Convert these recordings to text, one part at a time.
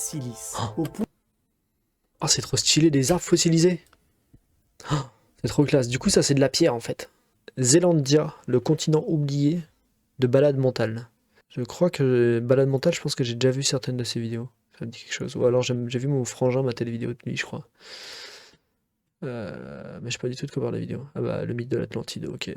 silice, au point Oh, c'est trop stylé, des arbres fossilisés. Oh, c'est trop classe. Du coup, ça, c'est de la pierre, en fait. Zélandia, le continent oublié de Balade mentale. Je crois que Balade mentale, je pense que j'ai déjà vu certaines de ces vidéos. Ça me dit quelque chose. Ou alors, j'ai vu mon frangin mater les vidéos de lui, je crois. Mais je sais pas du tout de quoi parle la vidéo. Ah bah, le mythe de l'Atlantide, ok.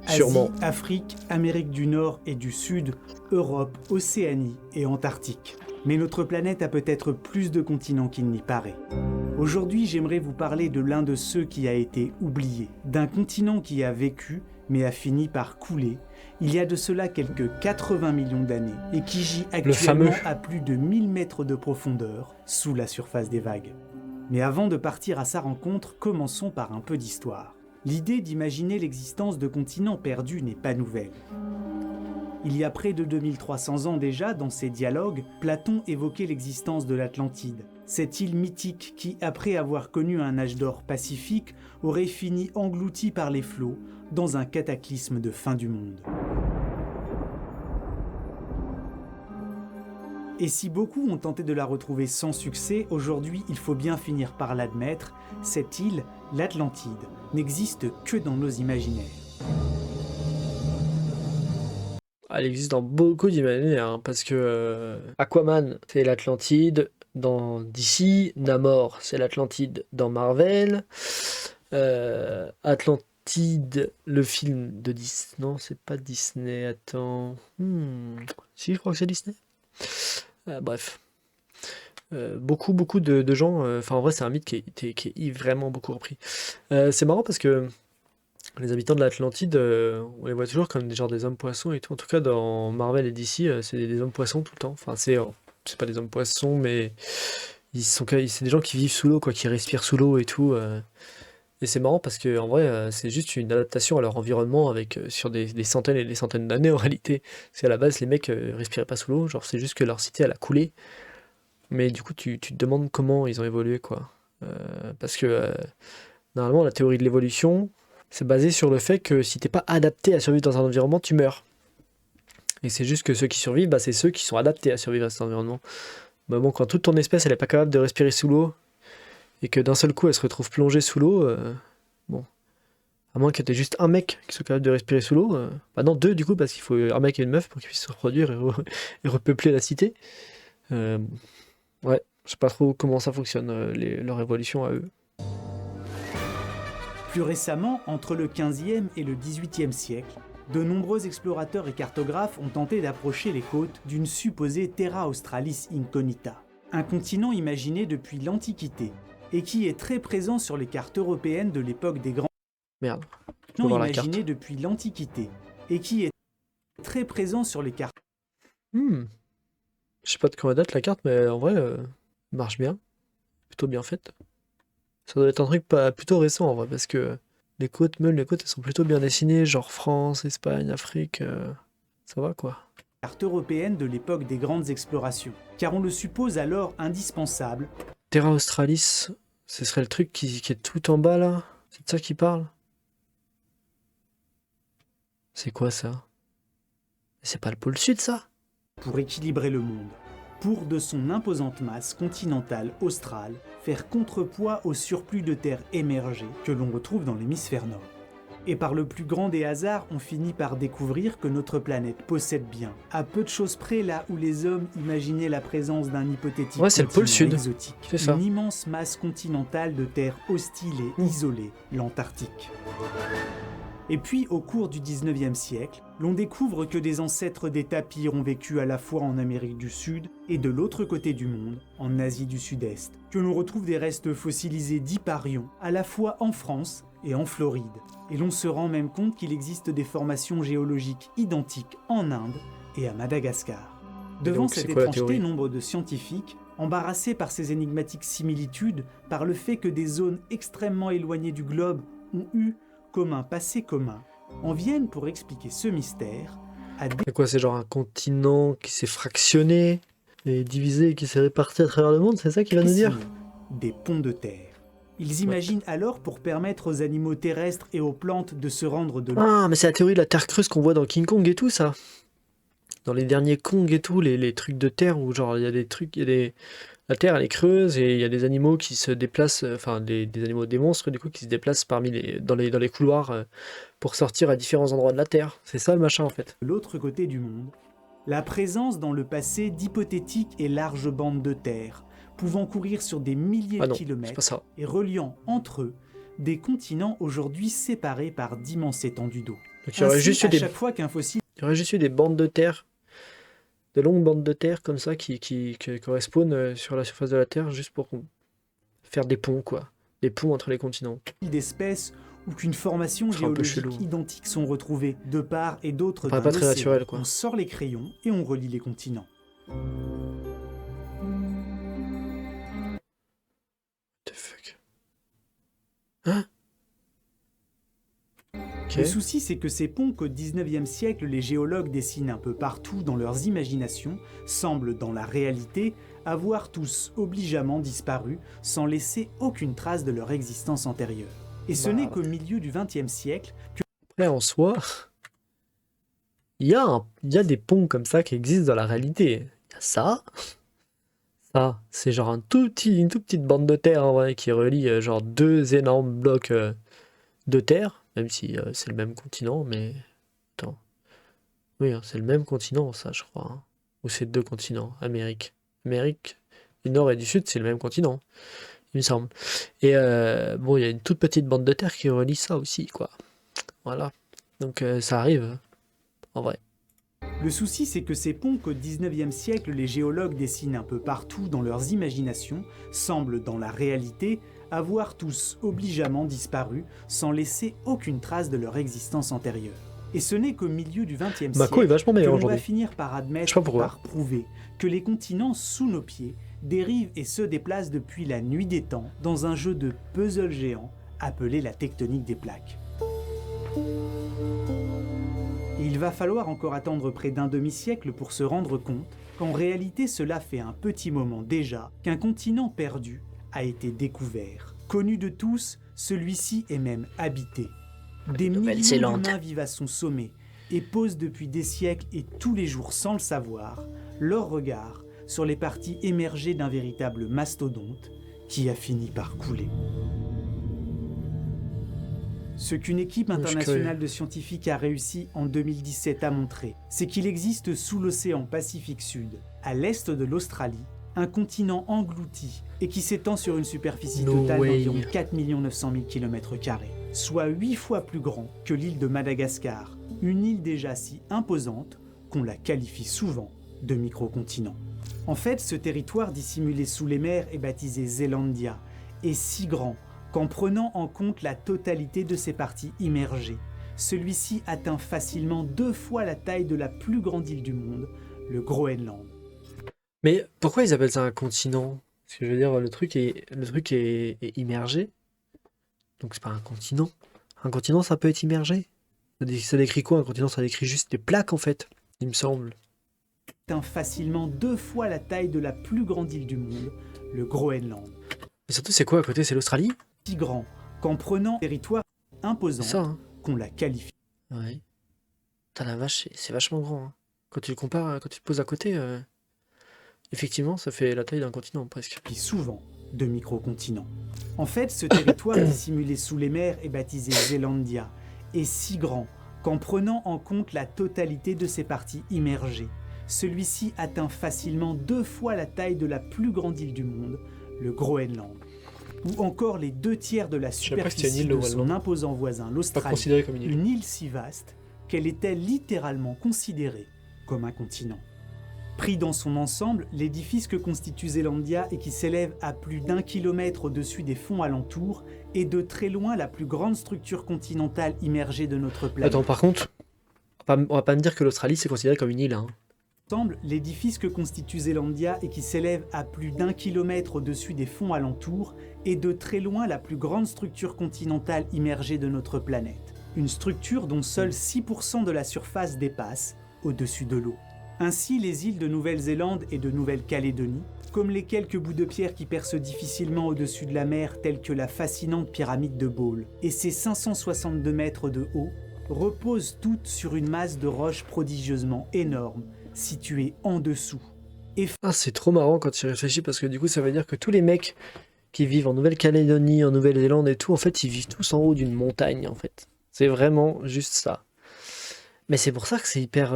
Sûrement. Asie, Afrique, Amérique du Nord et du Sud, Europe, Océanie et Antarctique. Mais notre planète a peut-être plus de continents qu'il n'y paraît. Aujourd'hui, j'aimerais vous parler de l'un de ceux qui a été oublié, d'un continent qui a vécu, mais a fini par couler, il y a de cela quelques 80 millions d'années, et qui gît actuellement à plus de 1000 mètres de profondeur, sous la surface des vagues. Mais avant de partir à sa rencontre, commençons par un peu d'histoire. L'idée d'imaginer l'existence de continents perdus n'est pas nouvelle. Il y a près de 2300 ans déjà, dans ses dialogues, Platon évoquait l'existence de l'Atlantide, cette île mythique qui, après avoir connu un âge d'or pacifique, aurait fini engloutie par les flots dans un cataclysme de fin du monde. Et si beaucoup ont tenté de la retrouver sans succès, aujourd'hui il faut bien finir par l'admettre, cette île, l'Atlantide, n'existe que dans nos imaginaires. Elle existe dans beaucoup d'imaginaires, hein, parce que Aquaman, c'est l'Atlantide dans DC, Namor, c'est l'Atlantide dans Marvel, Atlantide, le film de Disney, non, c'est pas Disney, attends, si, je crois que c'est Disney. Bref, beaucoup de gens, enfin en vrai c'est un mythe qui est vraiment beaucoup repris. C'est marrant parce que les habitants de l'Atlantide, on les voit toujours comme des hommes-poissons et tout. En tout cas, dans Marvel et DC, c'est des hommes-poissons tout le temps. Enfin, c'est pas des hommes-poissons, mais c'est des gens qui vivent sous l'eau, quoi, qui respirent sous l'eau et tout. Et c'est marrant parce que en vrai, c'est juste une adaptation à leur environnement avec sur des centaines et des centaines d'années en réalité. Parce qu'à la base, les mecs respiraient pas sous l'eau. Genre, c'est juste que leur cité, elle a coulé. Mais du coup, tu te demandes comment ils ont évolué, quoi. Parce que normalement, la théorie de l'évolution, c'est basé sur le fait que si t'es pas adapté à survivre dans un environnement, tu meurs. Et c'est juste que ceux qui survivent, bah, c'est ceux qui sont adaptés à survivre à cet environnement. Bah bon, quand toute ton espèce, elle est pas capable de respirer sous l'eau, et que d'un seul coup, elle se retrouve plongée sous l'eau, bon, à moins que t'aies juste un mec qui soit capable de respirer sous l'eau, bah non, deux du coup, parce qu'il faut un mec et une meuf pour qu'ils puissent se reproduire et repeupler la cité. Ouais, je sais pas trop comment ça fonctionne, leur évolution à eux. Plus récemment, entre le XVe et le XVIIIe siècle, de nombreux explorateurs et cartographes ont tenté d'approcher les côtes d'une supposée Terra Australis Incognita, un continent imaginé depuis l'Antiquité et qui est très présent sur les cartes européennes de l'époque des grands. Merde, je peux voir la carte. Imaginé depuis l'Antiquité et qui est très présent sur les cartes. Je sais pas de quand elle date la carte, mais en vrai, marche bien, plutôt bien faite. Ça doit être un truc plutôt récent en vrai, parce que les côtes, même les côtes, elles sont plutôt bien dessinées, genre France, Espagne, Afrique, ça va quoi. Cartes européennes de l'époque des grandes explorations, car on le suppose alors indispensable. Terra Australis, ce serait le truc qui est tout en bas là? C'est de ça qu'il parle? C'est quoi ça? C'est pas le pôle sud ça? Pour équilibrer le monde, pour de son imposante masse continentale australe, faire contrepoids au surplus de terre émergées que l'on retrouve dans l'hémisphère nord. Et par le plus grand des hasards, on finit par découvrir que notre planète possède bien, à peu de choses près là où les hommes imaginaient la présence d'un hypothétique c'est le pôle sud. exotique, C'est ça. une immense masse continentale de terre hostile et isolée, l'Antarctique. Et puis, au cours du 19e siècle, l'on découvre que des ancêtres des tapirs ont vécu à la fois en Amérique du Sud et de l'autre côté du monde, en Asie du Sud-Est, que l'on retrouve des restes fossilisés d'hyparions, à la fois en France et en Floride. Et l'on se rend même compte qu'il existe des formations géologiques identiques en Inde et à Madagascar. Devant cette étrangeté, nombre de scientifiques, embarrassés par ces énigmatiques similitudes, par le fait que des zones extrêmement éloignées du globe ont eu comme un passé commun, en viennent pour expliquer ce mystère à C'est quoi, c'est genre un continent qui s'est fractionné et divisé et qui s'est réparti à travers le monde, c'est ça qu'il va nous dire? Des ponts de terre. Ils imaginent alors pour permettre aux animaux terrestres et aux plantes de se rendre de Ah, mais c'est la théorie de la terre creuse qu'on voit dans King Kong et tout ça. dans les derniers Kong et tout, les trucs de terre où genre il y a des trucs, la terre elle est creuse et il y a des animaux qui se déplacent, enfin des animaux, des monstres du coup qui se déplacent dans les couloirs pour sortir à différents endroits de la terre. C'est ça le machin en fait. De l'autre côté du monde, la présence dans le passé d'hypothétiques et larges bandes de terre, pouvant courir sur des milliers Ah de non, c'est pas kilomètres ça. et reliant entre eux des continents aujourd'hui séparés par d'immenses étendues d'eau. Donc il y aurait Ainsi, juste eu à des, chaque fois qu'un fossile il y aurait juste eu des bandes de terre, de longues bandes de terre comme ça qui correspondent sur la surface de la terre juste pour faire des ponts quoi. Des ponts entre les continents. d'espèces ou qu'une formation C'est un peu géologique chelou. identique sont retrouvées de part et d'autre Ça paraît d'un pas très océan. naturel, quoi. On sort les crayons et on relie les continents. The fuck. Hein? Ok. Le souci, c'est que ces ponts qu'au 19e siècle les géologues dessinent un peu partout dans leurs imaginations semblent dans la réalité avoir tous obligeamment disparu sans laisser aucune trace de leur existence antérieure. Et ce Bah, n'est qu'au milieu du 20e siècle que Après, en soi, il y a des ponts comme ça qui existent dans la réalité. Il y a ça. Ça, c'est genre une toute petite bande de terre en vrai qui relie genre deux énormes blocs de terre, même si c'est le même continent, mais attends. Oui, hein, c'est le même continent, ça, je crois. Hein. Ou c'est deux continents, Amérique. Amérique du Nord et du Sud, c'est le même continent, il me semble. Et bon, il y a une toute petite bande de terre qui relie ça aussi, quoi. Voilà. Donc ça arrive, en vrai. Le souci, c'est que ces ponts qu'au 19e siècle les géologues dessinent un peu partout dans leurs imaginations semblent dans la réalité avoir tous obligeamment disparu sans laisser aucune trace de leur existence antérieure. Et ce n'est qu'au milieu du 20e Mako est siècle vachement que meilleur l'on va aujourd'hui. finir par Je admettre, sais pas pourquoi. par prouver, que les continents sous nos pieds dérivent et se déplacent depuis la nuit des temps dans un jeu de puzzle géant appelé la tectonique des plaques. Et il va falloir encore attendre près d'un demi-siècle pour se rendre compte qu'en réalité cela fait un petit moment déjà qu'un continent perdu a été découvert. Connu de tous, celui-ci est même habité. Des millions Nouvelle-Zélande. d'humains vivent à son sommet et posent depuis des siècles et tous les jours sans le savoir leur regard sur les parties émergées d'un véritable mastodonte qui a fini par couler. Ce qu'une équipe Je suis internationale curieux. de scientifiques a réussi en 2017 à montrer, c'est qu'il existe sous l'océan Pacifique Sud, à l'est de l'Australie, un continent englouti et qui s'étend sur une superficie No totale way. d'environ 4 900 000 km², soit 8 fois plus grand que l'île de Madagascar, une île déjà si imposante qu'on la qualifie souvent de microcontinent. En fait, ce territoire dissimulé sous les mers est baptisé Zeelandia, est si grand qu'en prenant en compte la totalité de ses parties immergées, celui-ci atteint facilement 2 fois la taille de la plus grande île du monde, le Groenland. Mais pourquoi ils appellent ça un continent? Parce que je veux dire, le truc est immergé. Donc c'est pas un continent. Un continent, ça peut être immergé. Ça décrit quoi un continent? Ça décrit juste des plaques en fait, il me semble. Atteint facilement 2 fois la taille de la plus grande île du monde, le Groenland. Mais surtout, c'est quoi à côté? C'est l'Australie? Si grand qu'en prenant un territoire C'est imposant ça, hein? qu'on la qualifie Ouais. Putain, la vache, c'est vachement grand. Hein. Quand tu le compares, quand tu te poses à côté, effectivement, ça fait la taille d'un continent presque. souvent de microcontinent. En fait, ce territoire dissimulé sous les mers est baptisé Zeelandia, est si grand qu'en prenant en compte la totalité de ses parties immergées, celui-ci atteint facilement 2 fois la taille de la plus grande île du monde, le Groenland, ou encore les 2 tiers de la savais pas que c'était une superficie île, le de son Groenland. imposant voisin, Pas l'Australie, considéré comme une île. une île si vaste qu'elle était littéralement considérée comme un continent. Pris dans son ensemble, l'édifice que constitue Zeelandia et qui s'élève à plus d'1 kilomètre au-dessus des fonds alentours est de très loin la plus grande structure continentale immergée de notre planète. Attends, par contre, on va pas me dire que l'Australie c'est considéré comme une île. Hein. Ensemble, l'édifice que constitue Zeelandia et qui s'élève à plus d'1 kilomètre au-dessus des fonds alentours est de très loin la plus grande structure continentale immergée de notre planète. Une structure dont seuls 6% de la surface dépasse au-dessus de l'eau. Ainsi, les îles de Nouvelle-Zélande et de Nouvelle-Calédonie, comme les quelques bouts de pierre qui percent difficilement au-dessus de la mer, tels que la fascinante pyramide de Ball et ses 562 mètres de haut, reposent toutes sur une masse de roches prodigieusement énorme, situé en dessous. Et Ah, c'est trop marrant quand tu y réfléchis parce que du coup, ça veut dire que tous les mecs qui vivent en Nouvelle-Calédonie, en Nouvelle-Zélande et tout, en fait, ils vivent tous en haut d'une montagne, en fait. C'est vraiment juste ça. Mais c'est pour ça que c'est hyper.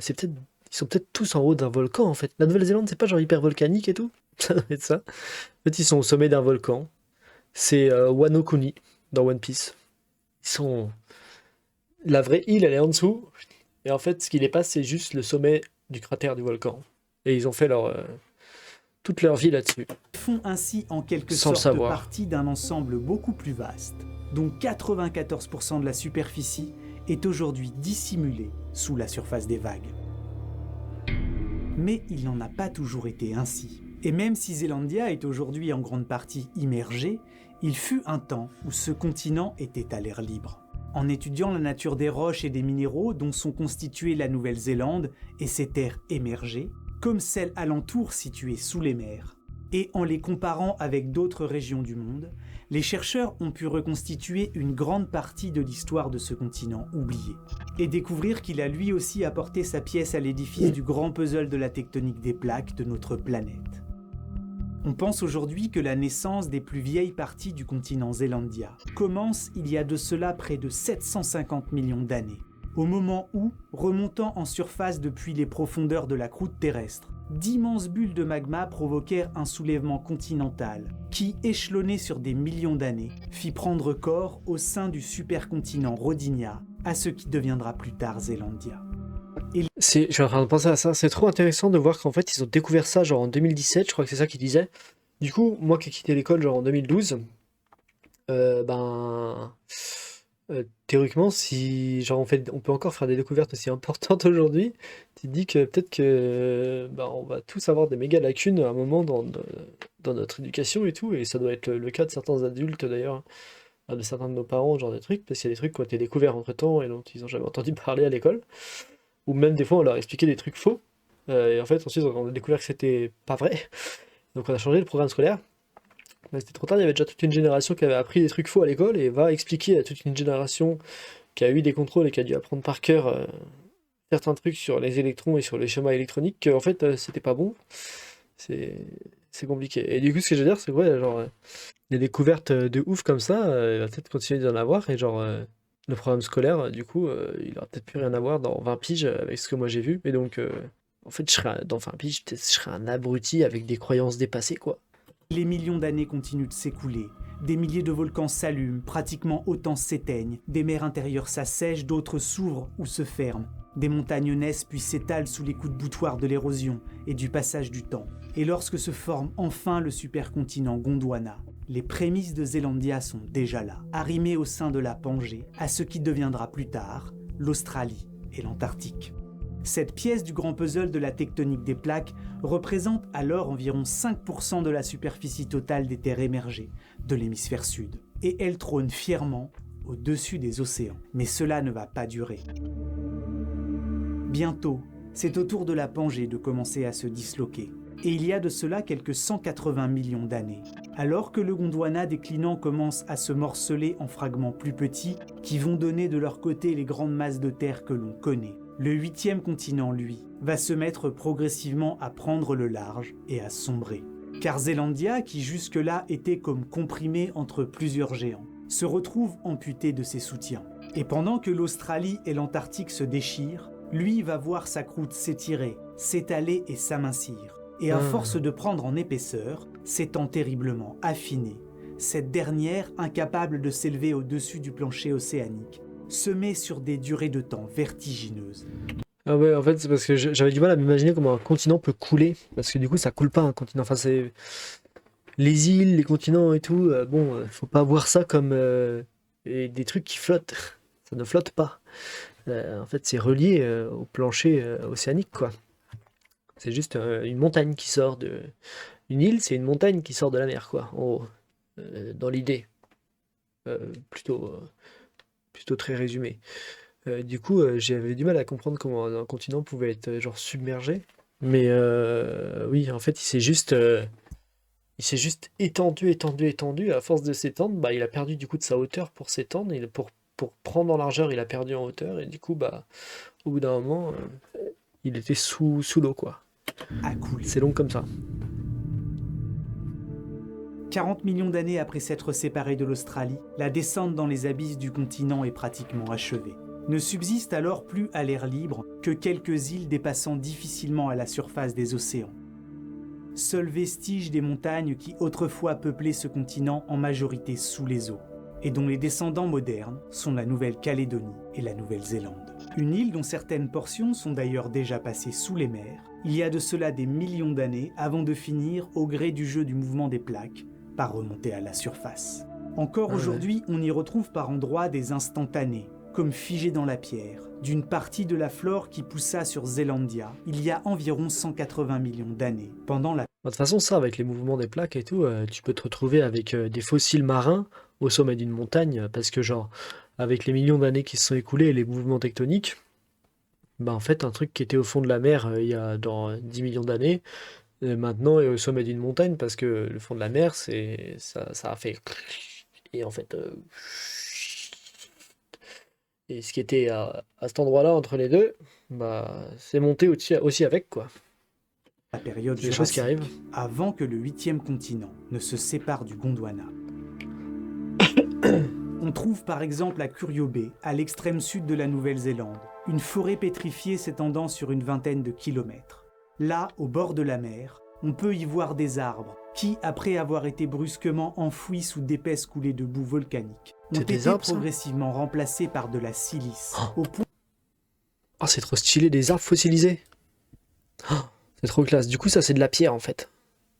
C'est peut-être. Ils sont peut-être tous en haut d'un volcan, en fait. La Nouvelle-Zélande, c'est pas genre hyper volcanique et tout? Ça doit être ça. En fait, ils sont au sommet d'un volcan. C'est Wano Kuni dans One Piece. Ils sont. La vraie île, elle est en dessous. Et en fait, ce qui les passe, c'est juste le sommet du cratère du volcan. Et ils ont fait toute leur vie là-dessus, font ainsi en quelque sans le sorte savoir. partie d'un ensemble beaucoup plus vaste, dont 94% de la superficie est aujourd'hui dissimulée sous la surface des vagues. Mais il n'en a pas toujours été ainsi. Et même si Zelandia est aujourd'hui en grande partie immergé, il fut un temps où ce continent était à l'air libre. En étudiant la nature des roches et des minéraux dont sont constituées la Nouvelle-Zélande et ses terres émergées, comme celles alentour situées sous les mers, et en les comparant avec d'autres régions du monde, les chercheurs ont pu reconstituer une grande partie de l'histoire de ce continent oublié, et découvrir qu'il a lui aussi apporté sa pièce à l'édifice du grand puzzle de la tectonique des plaques de notre planète. On pense aujourd'hui que la naissance des plus vieilles parties du continent Zelandia commence il y a de cela près de 750 millions d'années, au moment où, remontant en surface depuis les profondeurs de la croûte terrestre, d'immenses bulles de magma provoquèrent un soulèvement continental qui, échelonné sur des millions d'années, fit prendre corps au sein du supercontinent Rodinia, à ce qui deviendra plus tard Zelandia. Je suis en train de penser à ça. C'est trop intéressant de voir qu'en fait, ils ont découvert ça genre en 2017, je crois que c'est ça qu'ils disaient. Du coup, moi qui ai quitté l'école genre en 2012, ben. Théoriquement, si genre on peut encore faire des découvertes aussi importantes aujourd'hui, tu te dis que peut-être que ben, on va tous avoir des méga lacunes à un moment dans notre éducation et tout, et ça doit être le cas de certains adultes d'ailleurs, de certains de nos parents, genre des trucs, parce qu'il y a des trucs qui ont été découverts entre-temps et dont ils n'ont jamais entendu parler à l'école, ou même des fois on leur expliquait des trucs faux, et en fait ensuite on a découvert que c'était pas vrai, donc on a changé le programme scolaire. Mais c'était trop tard, il y avait déjà toute une génération qui avait appris des trucs faux à l'école et va expliquer à toute une génération qui a eu des contrôles et qui a dû apprendre par cœur certains trucs sur les électrons et sur les schémas électroniques qu'en fait c'était pas bon. C'est c'est compliqué. Et du coup, ce que je veux dire, c'est que ouais, genre, des découvertes de ouf comme ça, il va peut-être continuer d'en avoir et genre, le programme scolaire, du coup, il aura peut-être plus rien à voir dans 20 piges avec ce que moi j'ai vu. Et donc, en fait, dans 20 piges, peut-être je serai un abruti avec des croyances dépassées, quoi. Les millions d'années continuent de s'écouler. Des milliers de volcans s'allument, pratiquement autant s'éteignent. Des mers intérieures s'assèchent, d'autres s'ouvrent ou se ferment. Des montagnes naissent puis s'étalent sous les coups de boutoir de l'érosion et du passage du temps. Et lorsque se forme enfin le supercontinent Gondwana, les prémices de Zelandia sont déjà là, arrimées au sein de la Pangée, à ce qui deviendra plus tard l'Australie et l'Antarctique. Cette pièce du grand puzzle de la tectonique des plaques représente alors environ 5% de la superficie totale des terres émergées de l'hémisphère sud. Et elle trône fièrement au-dessus des océans. Mais cela ne va pas durer. Bientôt, c'est au tour de la Pangée de commencer à se disloquer. Et il y a de cela quelques 180 millions d'années. Alors que le Gondwana déclinant commence à se morceler en fragments plus petits qui vont donner de leur côté les grandes masses de terre que l'on connaît. Le 8e continent, lui, va se mettre progressivement à prendre le large et à sombrer. Car Zelandia, qui jusque-là était comme comprimé entre plusieurs géants, se retrouve amputé de ses soutiens. Et pendant que l'Australie et l'Antarctique se déchirent, lui va voir sa croûte s'étirer, s'étaler et s'amincir. Et à force de prendre en épaisseur, s'étant terriblement affinée, cette dernière, incapable de s'élever au-dessus du plancher océanique, se met sur des durées de temps vertigineuses. Ah ouais, en fait, c'est parce que j'avais du mal à m'imaginer comment un continent peut couler. Parce que du coup, ça coule pas un continent. Enfin, c'est les îles, les continents et tout. Bon, faut pas voir ça comme des trucs qui flottent. Ça ne flotte pas. En fait, c'est relié au plancher océanique, quoi. C'est juste une montagne qui sort de. Une île, c'est une montagne qui sort de la mer, quoi. En gros, dans l'idée. Plutôt, plutôt très résumé. Du coup, j'avais du mal à comprendre comment un continent pouvait être genre submergé. Mais oui, en fait, il s'est juste étendu, étendu, étendu. À force de s'étendre, bah, il a perdu du coup de sa hauteur pour s'étendre. Pour prendre en largeur, il a perdu en hauteur. Et du coup, bah, au bout d'un moment, il était sous l'eau, quoi. a coulé. C'est long comme ça. 40 millions d'années après s'être séparés de l'Australie, la descente dans les abysses du continent est pratiquement achevée. Ne subsistent alors plus à l'air libre que quelques îles dépassant difficilement à la surface des océans. Seuls vestiges des montagnes qui autrefois peuplaient ce continent en majorité sous les eaux, et dont les descendants modernes sont la Nouvelle-Calédonie et la Nouvelle-Zélande. Une île dont certaines portions sont d'ailleurs déjà passées sous les mers, il y a de cela des millions d'années avant de finir, au gré du jeu du mouvement des plaques, par remonter à la surface. Encore aujourd'hui, on y retrouve par endroits des instantanés, comme figés dans la pierre, d'une partie de la flore qui poussa sur Zélandia il y a environ 180 millions d'années, pendant la... De toute façon, ça, avec les mouvements des plaques et tout, tu peux te retrouver avec des fossiles marins au sommet d'une montagne, parce que genre, avec les millions d'années qui se sont écoulées et les mouvements tectoniques, bah en fait, un truc qui était au fond de la mer il y a dans 10 millions d'années, maintenant est au sommet d'une montagne, parce que le fond de la mer, ça a fait... Et en fait... Et ce qui était à cet endroit-là, entre les deux, bah, c'est monté aussi avec, quoi. la période Des choses qui jurassique, arrivent. avant que le 8e continent ne se sépare du Gondwana. On trouve par exemple à Curio Bay, à l'extrême sud de la Nouvelle-Zélande, une forêt pétrifiée s'étendant sur une vingtaine de kilomètres. Là, au bord de la mer, on peut y voir des arbres qui, après avoir été brusquement enfouis sous d'épaisses coulées de boue volcanique, ont C'est des été arbres, ça progressivement remplacés par de la silice, au point Oh, c'est trop stylé, des arbres fossilisés. Oh, c'est trop classe. Du coup, ça, c'est de la pierre, en fait.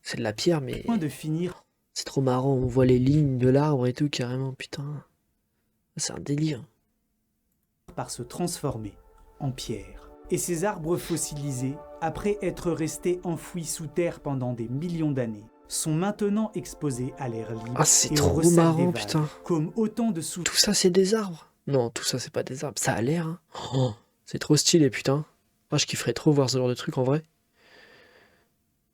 C'est de la pierre, mais de finir c'est trop marrant. On voit les lignes de l'arbre et tout, carrément, putain. C'est un délire. par se transformer en pierre. Et ces arbres fossilisés, après être restés enfouis sous terre pendant des millions d'années, sont maintenant exposés à l'air libre Ah, c'est et au trop ressac des marrant, vagues, putain. comme autant de souffles Tout ça, c'est des arbres. Non, tout ça, c'est pas des arbres. Ça a l'air, hein. Oh, c'est trop stylé, putain. Moi, je kifferais trop voir ce genre de truc, en vrai.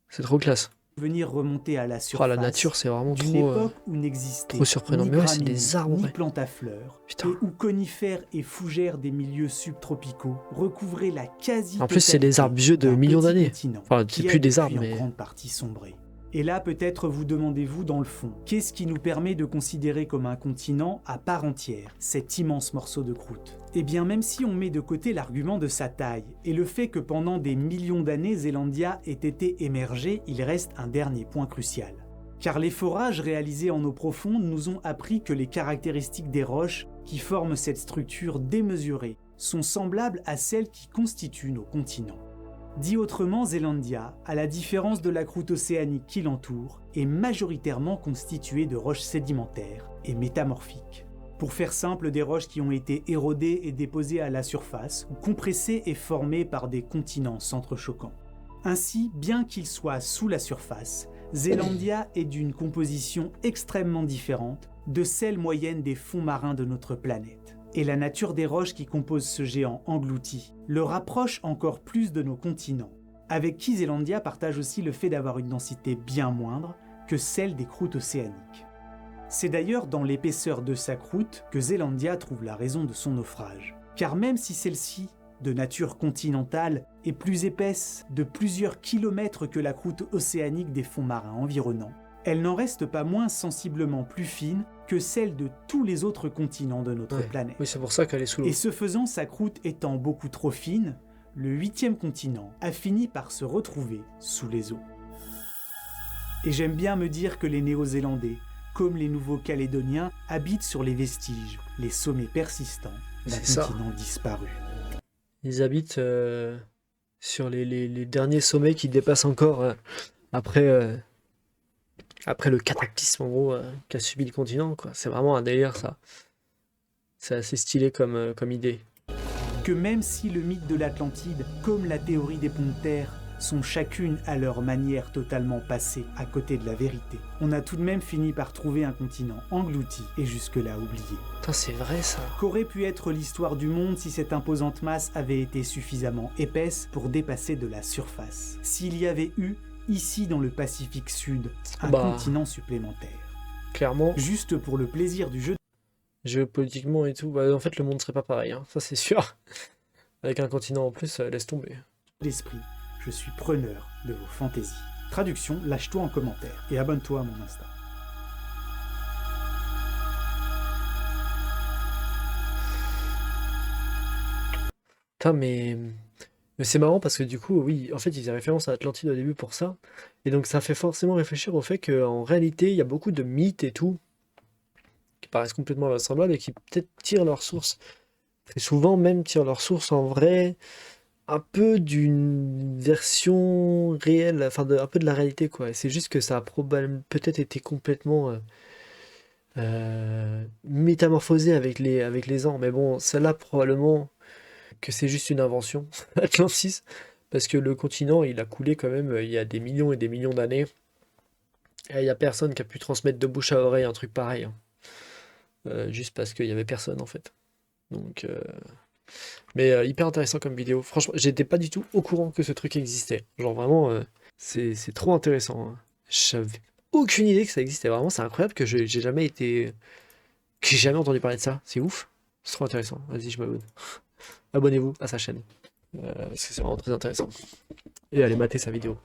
C'est trop classe. venir remonter à la Oh, surface la nature, c'est vraiment d'une trop... époque où n'existait trop surprenant. ni Mais ouais, c'est graminées, des arbres, ni ouais. plantes à fleurs, Putain. et où conifères et fougères des milieux subtropicaux recouvraient la quasi En plus, c'est des arbres vieux de millions d'années. Enfin, c'est plus des arbres, mais... en grande partie sombré. Et là, peut-être vous demandez-vous dans le fond, qu'est-ce qui nous permet de considérer comme un continent à part entière, cet immense morceau de croûte? Eh bien, même si on met de côté l'argument de sa taille, et le fait que pendant des millions d'années, Zélandia ait été émergée, il reste un dernier point crucial. Car les forages réalisés en eau profonde nous ont appris que les caractéristiques des roches qui forment cette structure démesurée sont semblables à celles qui constituent nos continents. Dit autrement, Zélandia, à la différence de la croûte océanique qui l'entoure, est majoritairement constituée de roches sédimentaires et métamorphiques. Pour faire simple, des roches qui ont été érodées et déposées à la surface, ou compressées et formées par des continents s'entrechoquant. Ainsi, bien qu'il soit sous la surface, Zélandia est d'une composition extrêmement différente de celle moyenne des fonds marins de notre planète. Et la nature des roches qui composent ce géant englouti le rapproche encore plus de nos continents, avec qui Zélandia partage aussi le fait d'avoir une densité bien moindre que celle des croûtes océaniques. C'est d'ailleurs dans l'épaisseur de sa croûte que Zélandia trouve la raison de son naufrage. Car même si celle-ci, de nature continentale, est plus épaisse de plusieurs kilomètres que la croûte océanique des fonds marins environnants, elle n'en reste pas moins sensiblement plus fine que celle de tous les autres continents de notre planète. Oui, c'est pour ça qu'elle est sous l'eau. Et ce faisant, sa croûte étant beaucoup trop fine, le 8e continent a fini par se retrouver sous les eaux. Et j'aime bien me dire que les Néo-Zélandais, comme les Nouveaux-Calédoniens, habitent sur les vestiges, les sommets persistants d'un C'est ça. continent disparu. Ils habitent sur les derniers sommets qui dépassent encore après, après le cataclysme en gros qu'a subi le continent, quoi. C'est vraiment un délire, ça. C'est assez stylé comme idée. Que même si le mythe de l'Atlantide, comme la théorie des ponts de terre, sont chacune à leur manière totalement passées à côté de la vérité, on a tout de même fini par trouver un continent englouti et jusque-là oublié. Putain, c'est vrai, ça. Qu'aurait pu être l'histoire du monde si cette imposante masse avait été suffisamment épaisse pour dépasser de la surface? S'il y avait eu, ici dans le Pacifique Sud, un continent supplémentaire. Clairement. Juste pour le plaisir du jeu. Géopolitiquement et tout, bah, en fait le monde serait pas pareil, hein, ça c'est sûr. Avec un continent en plus, laisse tomber. l'esprit, je suis preneur de vos fantaisies. Traduction, lâche-toi en commentaire et abonne-toi à mon Insta. Putain, mais c'est marrant parce que du coup, oui, en fait, il faisait référence à Atlantide au début pour ça. Et donc, ça fait forcément réfléchir au fait qu'en réalité, il y a beaucoup de mythes et tout qui paraissent complètement invraisemblables et qui peut-être tirent leur source, très souvent même tirent leur source en vrai, un peu d'une version réelle, enfin, un peu de la réalité, quoi. Et c'est juste que ça a probablement peut-être été complètement métamorphosé avec les ans. Mais bon, celle-là, probablement que c'est juste une invention, Atlantis, parce que le continent, il a coulé quand même il y a des millions et des millions d'années. Et il n'y a personne qui a pu transmettre de bouche à oreille un truc pareil, hein. Juste parce qu'il y avait personne en fait. Donc, mais hyper intéressant comme vidéo. Franchement, j'étais pas du tout au courant que ce truc existait. Genre vraiment, c'est trop intéressant, hein. J'avais aucune idée que ça existait. Vraiment, c'est incroyable que j'ai jamais été, que j'ai jamais entendu parler de ça. C'est ouf. C'est trop intéressant. Vas-y, je m'abonne. Abonnez-vous à sa chaîne. Parce que c'est vraiment très intéressant. Et allez mater sa vidéo.